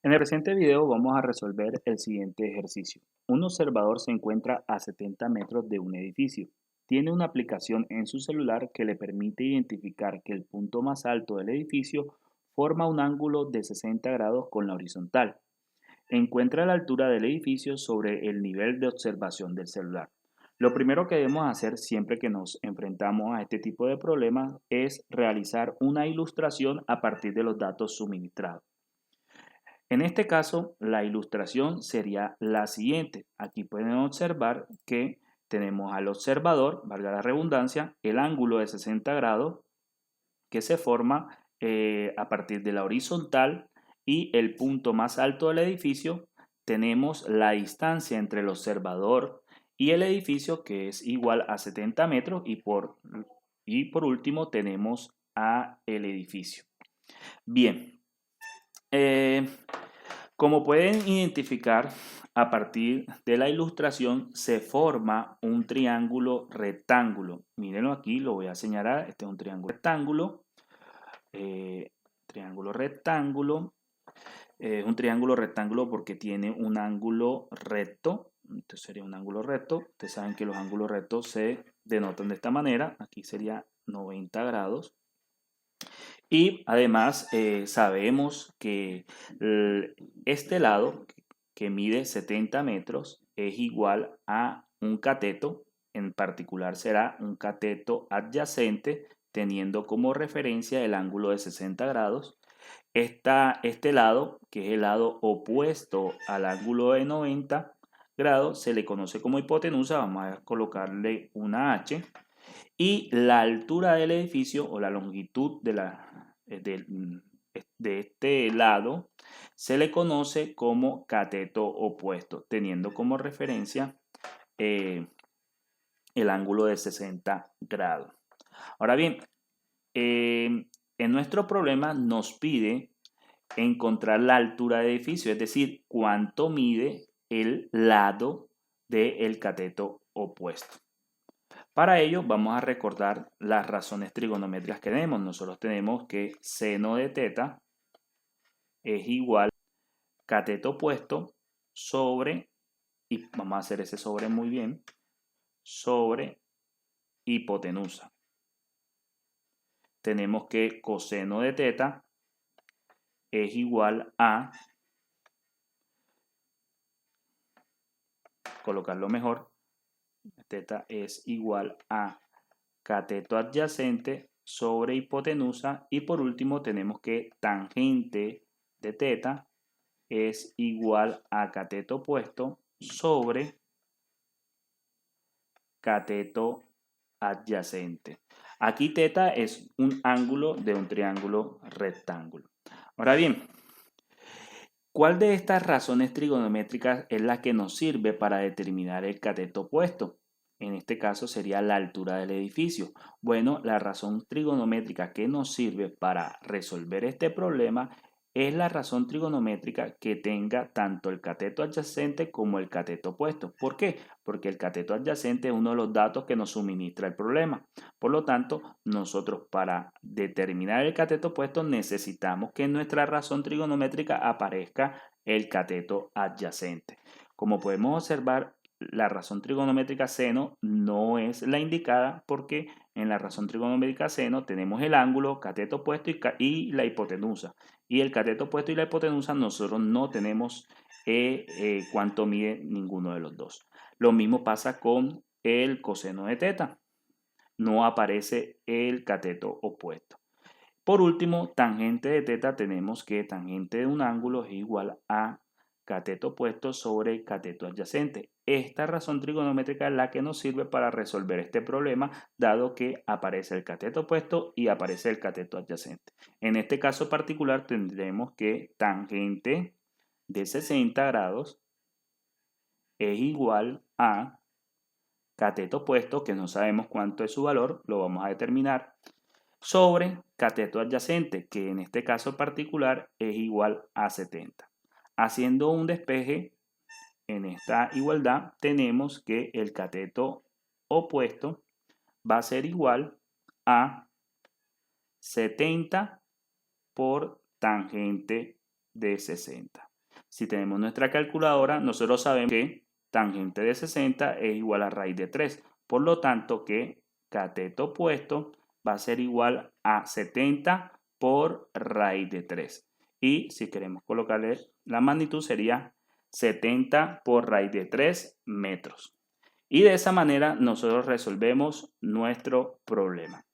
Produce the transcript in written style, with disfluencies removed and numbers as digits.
En el presente video vamos a resolver el siguiente ejercicio. Un observador se encuentra a 70 metros de un edificio. Tiene una aplicación en su celular que le permite identificar que el punto más alto del edificio forma un ángulo de 60 grados con la horizontal. Encuentra la altura del edificio sobre el nivel de observación del celular. Lo primero que debemos hacer siempre que nos enfrentamos a este tipo de problemas es realizar una ilustración a partir de los datos suministrados. En este caso, la ilustración sería la siguiente. Aquí pueden observar que tenemos al observador, valga la redundancia, el ángulo de 60 grados que se forma a partir de la horizontal y el punto más alto del edificio. Tenemos la distancia entre el observador y el edificio que es igual a 70 metros y por último tenemos a el edificio. Bien, eh, como pueden identificar, a partir de la ilustración se forma un triángulo rectángulo. Mírenlo aquí, lo voy a señalar. Este es un triángulo rectángulo. Triángulo rectángulo. Es un triángulo rectángulo porque tiene un ángulo recto. Este sería un ángulo recto. Ustedes saben que los ángulos rectos se denotan de esta manera. Aquí sería 90 grados. Y además sabemos que este lado, que mide 70 metros, es igual a un cateto, en particular será un cateto adyacente, teniendo como referencia el ángulo de 60 grados. Este lado, que es el lado opuesto al ángulo de 90 grados, se le conoce como hipotenusa. Vamos a colocarle una H. Y la altura del edificio o la longitud de este lado se le conoce como cateto opuesto, teniendo como referencia eh, el ángulo de 60 grados. Ahora bien, en nuestro problema nos pide encontrar la altura del edificio, es decir, cuánto mide el lado del cateto opuesto. Para ello vamos a recordar las razones trigonométricas que tenemos. Nosotros tenemos que seno de teta es igual a cateto opuesto sobre, y vamos a hacer ese sobre muy bien, sobre hipotenusa. Tenemos que coseno de teta es igual a, colocarlo mejor, teta es igual a cateto adyacente sobre hipotenusa, y por último tenemos que tangente de teta es igual a cateto opuesto sobre cateto adyacente. Aquí teta es un ángulo de un triángulo rectángulo. Ahora bien, ¿cuál de estas razones trigonométricas es la que nos sirve para determinar el cateto opuesto? En este caso sería la altura del edificio. Bueno, la razón trigonométrica que nos sirve para resolver este problema es la razón trigonométrica que tenga tanto el cateto adyacente como el cateto opuesto. ¿Por qué? Porque el cateto adyacente es uno de los datos que nos suministra el problema. Por lo tanto, nosotros para determinar el cateto opuesto necesitamos que en nuestra razón trigonométrica aparezca el cateto adyacente. Como podemos observar, la razón trigonométrica seno no es la indicada porque en la razón trigonométrica seno tenemos el ángulo, cateto opuesto y la hipotenusa. Y el cateto opuesto y la hipotenusa nosotros no tenemos cuánto mide ninguno de los dos. Lo mismo pasa con el coseno de teta. No aparece el cateto opuesto. Por último, tangente de teta, tenemos que tangente de un ángulo es igual a cateto opuesto sobre cateto adyacente. Esta razón trigonométrica es la que nos sirve para resolver este problema, dado que aparece el cateto opuesto y aparece el cateto adyacente. En este caso particular tendremos que tangente de 60 grados es igual a cateto opuesto, que no sabemos cuánto es su valor, lo vamos a determinar, sobre cateto adyacente, que en este caso particular es igual a 70. Haciendo un despeje en esta igualdad, tenemos que el cateto opuesto va a ser igual a 70 por tangente de 60. Si tenemos nuestra calculadora, nosotros sabemos que tangente de 60 es igual a raíz de 3. Por lo tanto, que cateto opuesto va a ser igual a 70 por raíz de 3. Y si queremos colocarle la magnitud sería 70 por raíz de 3 metros. Y de esa manera nosotros resolvemos nuestro problema.